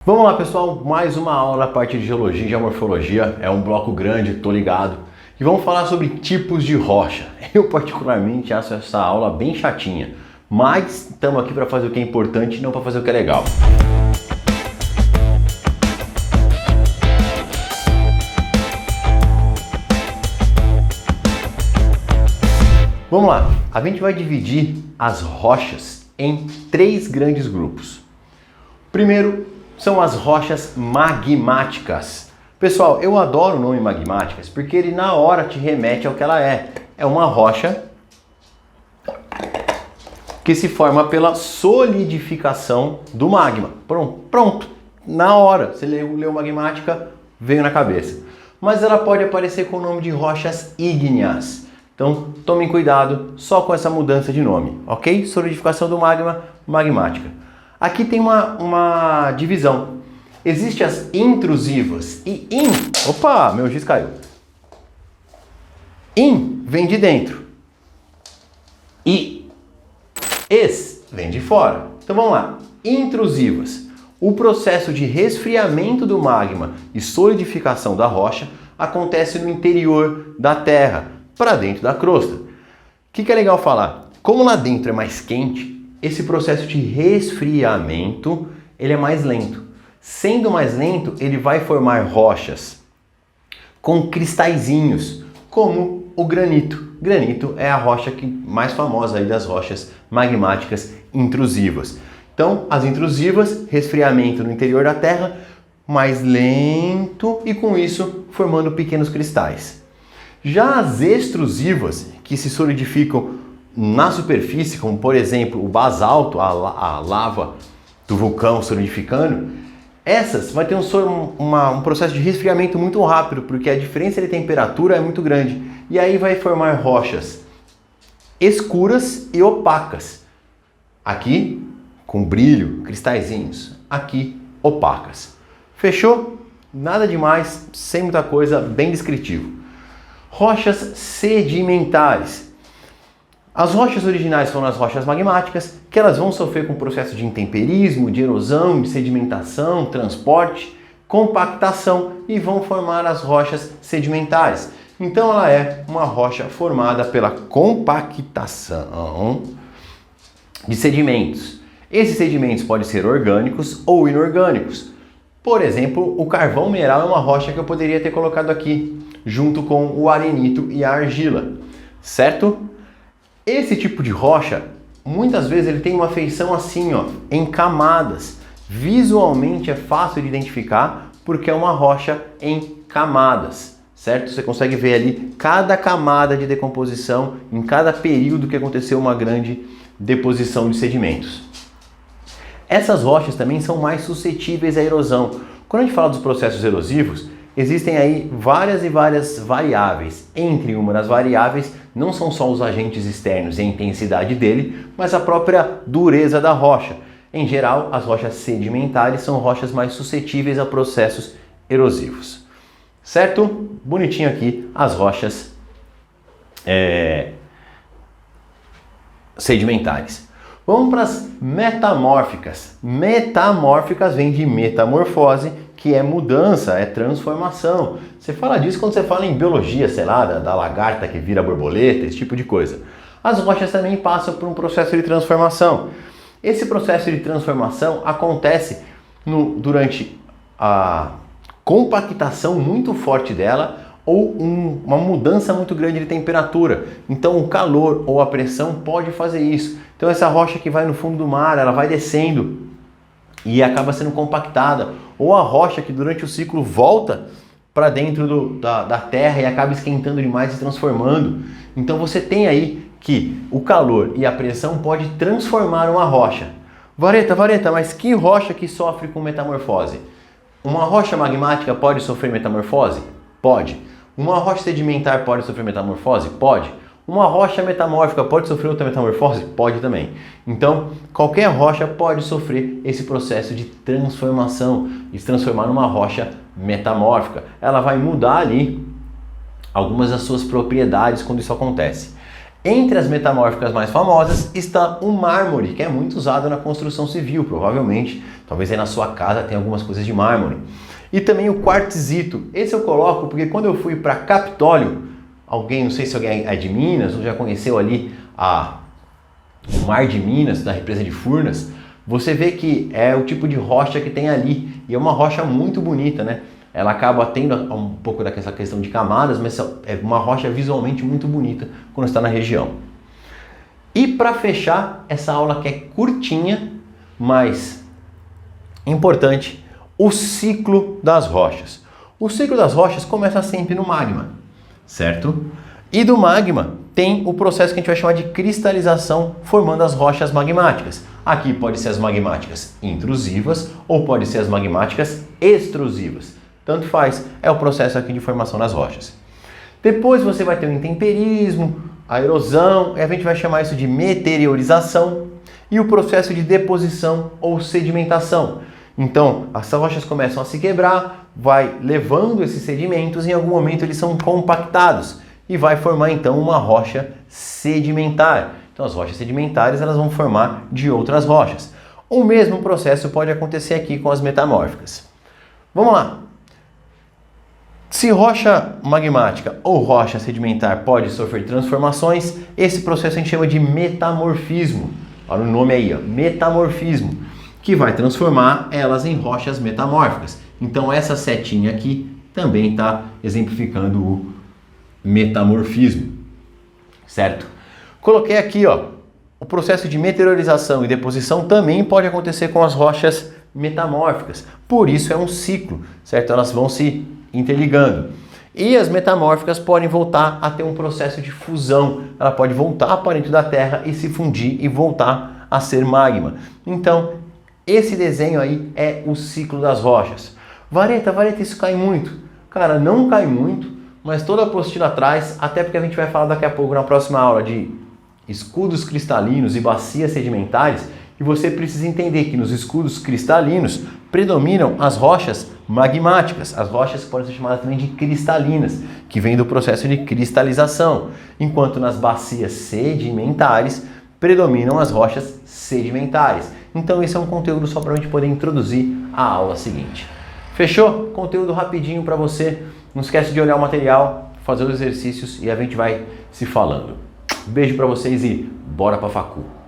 Vamos lá, pessoal, mais uma aula a partir de geologia e geomorfologia. É um bloco grande, tô ligado. E vamos falar sobre tipos de rocha. Eu particularmente acho essa aula bem chatinha, mas estamos aqui para fazer o que é importante e não para fazer o que é legal. Vamos lá, a gente vai dividir as rochas em três grandes grupos. Primeiro, são as rochas magmáticas. Pessoal, eu adoro o nome magmáticas porque ele na hora te remete ao que ela é. É uma rocha que se forma pela solidificação do magma. Pronto. Na hora, você leu magmática, veio na cabeça. Mas ela pode aparecer com o nome de rochas ígneas. Então, tomem cuidado só com essa mudança de nome, ok? Solidificação do magma, magmática. Aqui tem uma divisão. Existem as intrusivas e Opa, meu giz caiu. Vem de dentro. E vem de fora. Então vamos lá. Intrusivas. O processo de resfriamento do magma e solidificação da rocha acontece no interior da Terra, para dentro da crosta. O que é legal falar? Como lá dentro é mais quente, esse processo de resfriamento ele é mais lento. Sendo mais lento, ele vai formar rochas com cristalzinhos, como o granito. Granito é a rocha mais famosa aí das rochas magmáticas intrusivas. Então, as intrusivas, resfriamento no interior da Terra, mais lento e com isso formando pequenos cristais. Já as extrusivas, que se solidificam na superfície, como por exemplo o basalto, a lava do vulcão solidificando, essas vai ter um processo de resfriamento muito rápido, porque a diferença de temperatura é muito grande. E aí vai formar rochas escuras e opacas. Aqui com brilho, cristalzinhos. Aqui opacas. Fechou? Nada demais, sem muita coisa, bem descritivo. Rochas sedimentares. As rochas originais são as rochas magmáticas, que elas vão sofrer com o processo de intemperismo, de erosão, de sedimentação, transporte, compactação e vão formar as rochas sedimentares. Então ela é uma rocha formada pela compactação de sedimentos. Esses sedimentos podem ser orgânicos ou inorgânicos. Por exemplo, o carvão mineral é uma rocha que eu poderia ter colocado aqui, junto com o arenito e a argila, certo? Esse tipo de rocha, muitas vezes ele tem uma feição assim, ó, em camadas. Visualmente é fácil de identificar porque é uma rocha em camadas, certo? Você consegue ver ali cada camada de decomposição em cada período que aconteceu uma grande deposição de sedimentos. Essas rochas também são mais suscetíveis à erosão. Quando a gente fala dos processos erosivos, existem aí várias variáveis. Entre uma das variáveis não são só os agentes externos e a intensidade dele, mas a própria dureza da rocha. Em geral, as rochas sedimentares são rochas mais suscetíveis a processos erosivos. Certo? Bonitinho aqui as rochas sedimentares. Vamos para as metamórficas. Metamórficas vem de metamorfose, que é mudança, é transformação. Você fala disso quando você fala em biologia, sei lá, da lagarta que vira borboleta, esse tipo de coisa. As rochas também passam por um processo de transformação. Esse processo de transformação acontece durante a compactação muito forte dela ou uma mudança muito grande de temperatura. Então o calor ou a pressão pode fazer isso. Então essa rocha que vai no fundo do mar, ela vai descendo e acaba sendo compactada. Ou a rocha que durante o ciclo volta para dentro da terra e acaba esquentando demais e transformando. Então você tem aí que o calor e a pressão pode transformar uma rocha. Vareta, mas que rocha que sofre com metamorfose? Uma rocha magmática pode sofrer metamorfose? Pode. Uma rocha sedimentar pode sofrer metamorfose? Pode. Uma rocha metamórfica pode sofrer outra metamorfose? Pode também. Então, qualquer rocha pode sofrer esse processo de transformação, de se transformar numa rocha metamórfica. Ela vai mudar ali algumas das suas propriedades quando isso acontece. Entre as metamórficas mais famosas está o mármore, que é muito usado na construção civil, provavelmente. Talvez aí na sua casa tenha algumas coisas de mármore. E também o quartzito. Esse eu coloco porque quando eu fui para Capitólio, não sei se alguém é de Minas ou já conheceu ali o Mar de Minas, da represa de Furnas, você vê que é o tipo de rocha que tem ali. E é uma rocha muito bonita, né? Ela acaba tendo um pouco dessa questão de camadas, mas é uma rocha visualmente muito bonita quando está na região. E para fechar essa aula que é curtinha, mas importante, o ciclo das rochas. O ciclo das rochas começa sempre no magma, certo? E do magma tem o processo que a gente vai chamar de cristalização, formando as rochas magmáticas. Aqui pode ser as magmáticas intrusivas ou pode ser as magmáticas extrusivas. Tanto faz, é o processo aqui de formação das rochas. Depois você vai ter o intemperismo, a erosão, e a gente vai chamar isso de meteorização, e o processo de deposição ou sedimentação. Então, as rochas começam a se quebrar, vai levando esses sedimentos, e em algum momento eles são compactados, e vai formar então uma rocha sedimentar. Então as rochas sedimentares elas vão formar de outras rochas. O mesmo processo pode acontecer aqui com as metamórficas. Vamos lá! Se rocha magmática ou rocha sedimentar pode sofrer transformações, esse processo a gente chama de metamorfismo. Olha o nome aí, ó, metamorfismo, que vai transformar elas em rochas metamórficas. Então essa setinha aqui também está exemplificando o metamorfismo, certo? Coloquei aqui, ó, o processo de meteorização e deposição também pode acontecer com as rochas metamórficas. Por isso é um ciclo, certo? Elas vão se interligando. E as metamórficas podem voltar a ter um processo de fusão. Ela pode voltar para dentro da Terra e se fundir e voltar a ser magma. Então, esse desenho aí é o ciclo das rochas. Vareta, isso cai muito? Cara, não cai muito, mas toda a apostila atrás, até porque a gente vai falar daqui a pouco na próxima aula de escudos cristalinos e bacias sedimentares, e você precisa entender que nos escudos cristalinos predominam as rochas magmáticas, as rochas que podem ser chamadas também de cristalinas, que vem do processo de cristalização, enquanto nas bacias sedimentares predominam as rochas sedimentares. Então esse é um conteúdo só para a gente poder introduzir a aula seguinte. Fechou? Conteúdo rapidinho para você. Não esquece de olhar o material, fazer os exercícios e a gente vai se falando. Beijo para vocês e bora pra facu!